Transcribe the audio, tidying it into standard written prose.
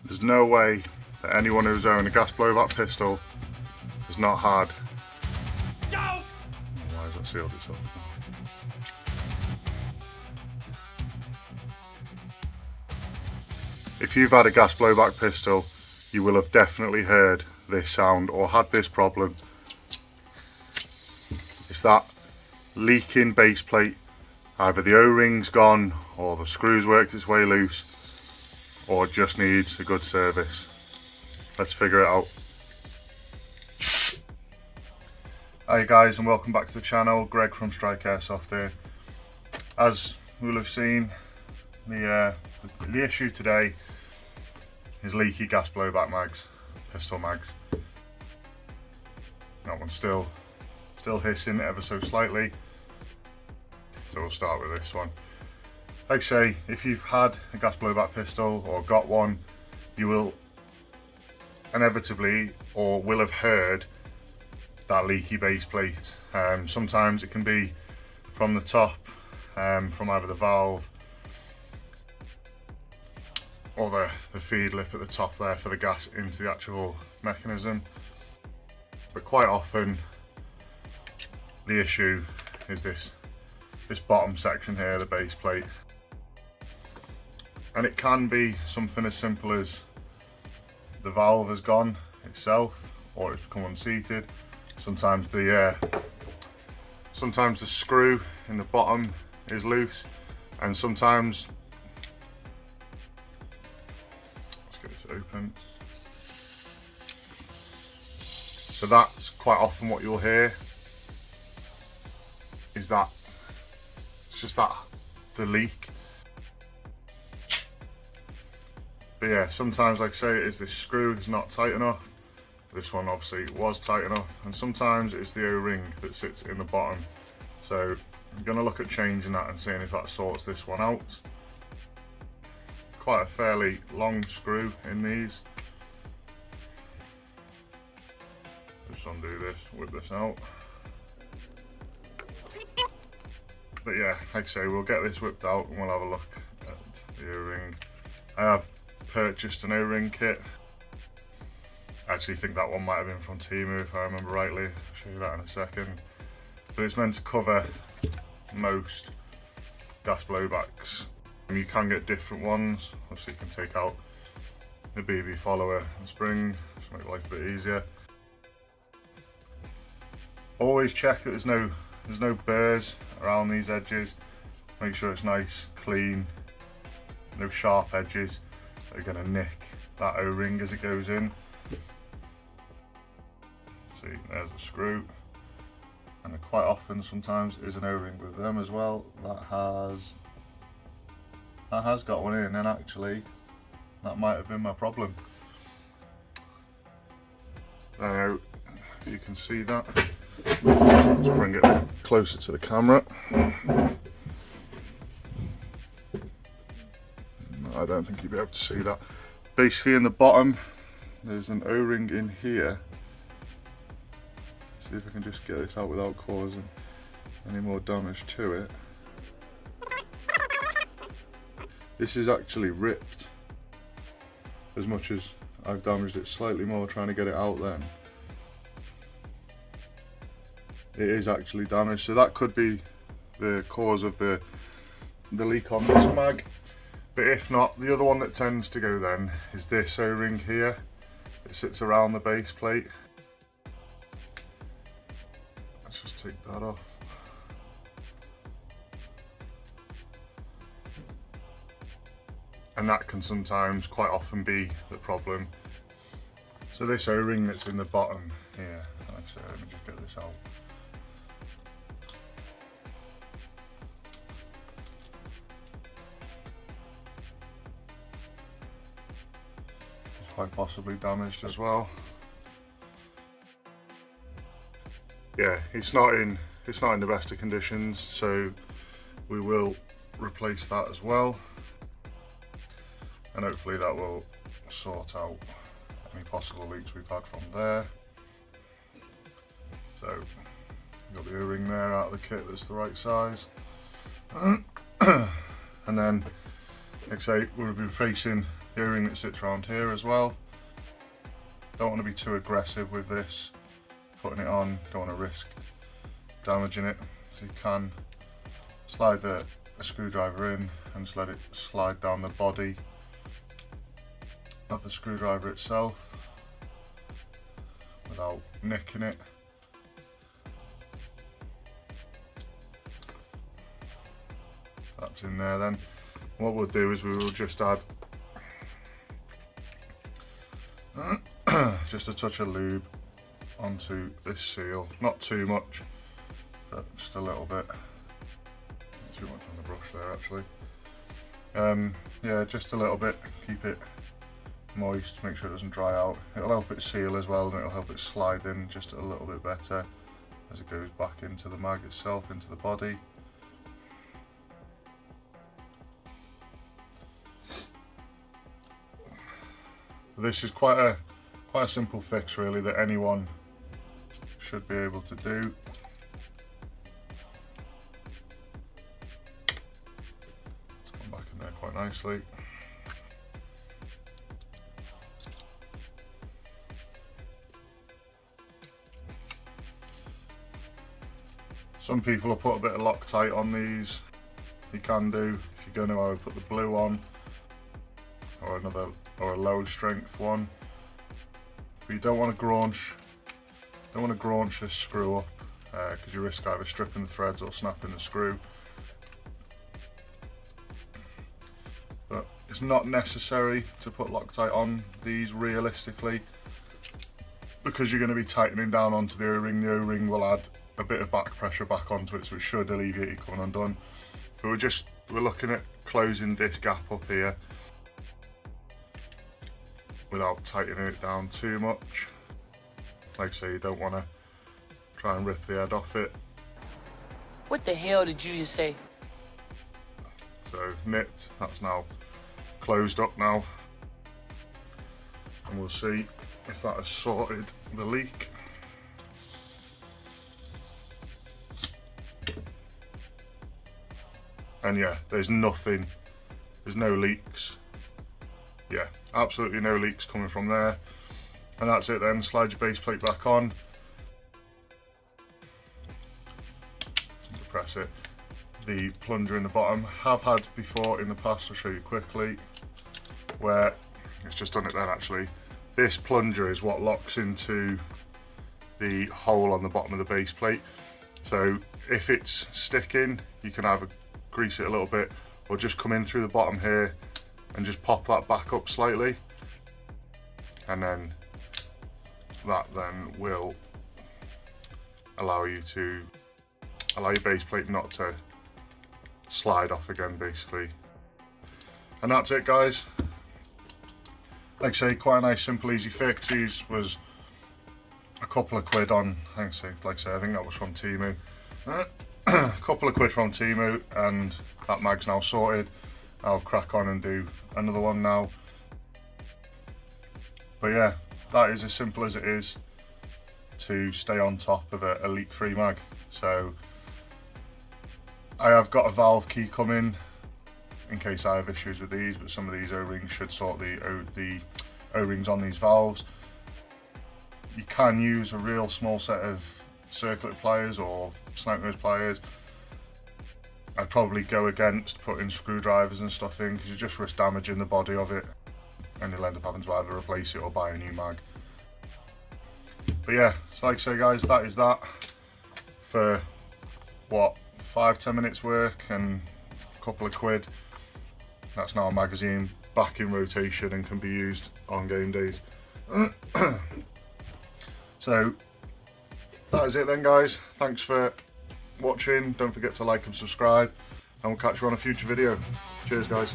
There's no way that anyone who's owned a gas blowback pistol has not had... Why has that sealed itself? If you've had a gas blowback pistol, you will have definitely heard this sound or had this problem. It's that leaking base plate. Either the O-ring's gone, or the screw's worked its way loose, or it just needs a good service. Let's figure it out. Hi guys, and welcome back to the channel. Greg from Strike Airsoft here. As we'll have seen, the issue today is leaky gas blowback mags, pistol mags. That one's still hissing ever so slightly. So we'll start with this one. Like I say, if you've had a gas blowback pistol or got one, you will inevitably or will have heard that leaky base plate. Sometimes it can be from the top, from either the valve or the feed lip at the top there for the gas into the actual mechanism. But quite often the issue is this bottom section here, the base plate. And it can be something as simple as the valve has gone itself, or it's become unseated. Sometimes the screw in the bottom is loose, and sometimes, let's get this open. So that's quite often what you'll hear, is that it's just the leak. But yeah, sometimes, like I say, it's this screw is not tight enough. This one obviously was tight enough, and sometimes it's the O-ring that sits in the bottom. So I'm going to look at changing that and seeing if that sorts this one out. Quite a fairly long screw in these. Just undo this, whip this out. But yeah, like I say, we'll get this whipped out and we'll have a look at the O-ring. I have purchased an O-ring kit. I actually think that one might have been from Temu if I remember rightly. I'll show you that in a second. But it's meant to cover most gas blowbacks. And you can get different ones. Obviously you can take out the BB follower and spring, just make life a bit easier. Always check that there's no burrs around these edges. Make sure it's nice, clean, no sharp edges that are going to nick that O-ring as it goes in. See, there's a screw, and quite often sometimes is an O-ring with them as well. That has got one in, and actually that might have been my problem. Now, if you can see that, let's bring it closer to the camera. No, I don't think you'll be able to see that. Basically in the bottom there's an O-ring in here. See if I can just get this out without causing any more damage to it. This is actually ripped. As much as I've damaged it slightly more trying to get it out then, it is actually damaged. So that could be the cause of the leak on this mag. But if not, the other one that tends to go then is this O-ring here. It sits around the base plate. Let's just take that off. And that can sometimes, quite often, be the problem. So this O-ring that's in the bottom here, like I said, let me just get this out. It's quite possibly damaged as well. Yeah, it's not in the best of conditions, so we will replace that as well, and hopefully that will sort out any possible leaks we've had from there. So we've got the O-ring there out of the kit that's the right size. And then, like I say, we'll be replacing the O-ring that sits around here as well. Don't want to be too aggressive with this, putting it on, don't want to risk damaging it. So you can slide a screwdriver in and just let it slide down the body of the screwdriver itself without nicking it. That's in there then. What we'll do is we will just add just a touch of lube onto this seal. Not too much, but just a little bit. Not too much on the brush there actually. Yeah, just a little bit. Keep it moist, make sure it doesn't dry out. It'll help it seal as well, and it'll help it slide in just a little bit better as it goes back into the mag itself, into the body. This is quite a simple fix really that anyone should be able to do. It's gone back in there quite nicely. Some people will put a bit of Loctite on these. You can do, if you're going to, I would put the blue on, or a low strength one. But you don't want to graunch this screw up because you risk either stripping the threads or snapping the screw. But it's not necessary to put Loctite on these realistically, because you're going to be tightening down onto the O-ring. The O-ring will add a bit of back pressure back onto it, so it should alleviate it coming undone. But we're looking at closing this gap up here without tightening it down too much. Like I say, you don't want to try and rip the head off it. What the hell did you just say? So nipped, that's now closed up now. And we'll see if that has sorted the leak. And yeah, there's no leaks. Yeah, absolutely no leaks coming from there. And that's it then. Slide your base plate back on. Depress it. The plunger in the bottom, have had before in the past, I'll show you quickly, where it's just done it then actually. This plunger is what locks into the hole on the bottom of the base plate. So if it's sticking, you can either grease it a little bit or just come in through the bottom here and just pop that back up slightly, and then that then will allow your base plate not to slide off again basically. And that's it guys. Like I say, quite a nice simple easy fix. These was a couple of quid on, like I say, I think that was from Temu. A couple of quid from Temu, and that mag's now sorted. I'll crack on and do another one now. But yeah, that is as simple as it is to stay on top of a leak-free mag. So I have got a valve key coming in case I have issues with these, but some of these O-rings should sort the O-rings on these valves. You can use a real small set of circlip pliers or snipe nose pliers. I'd probably go against putting screwdrivers and stuff in, because you just risk damaging the body of it and you'll end up having to either replace it or buy a new mag. But yeah, so like I say guys, that is that for what, 5-10 minutes work and a couple of quid. That's now a magazine back in rotation and can be used on game days. So that is it then guys. Thanks for watching. Don't forget to like and subscribe, and we'll catch you on a future video. Cheers guys.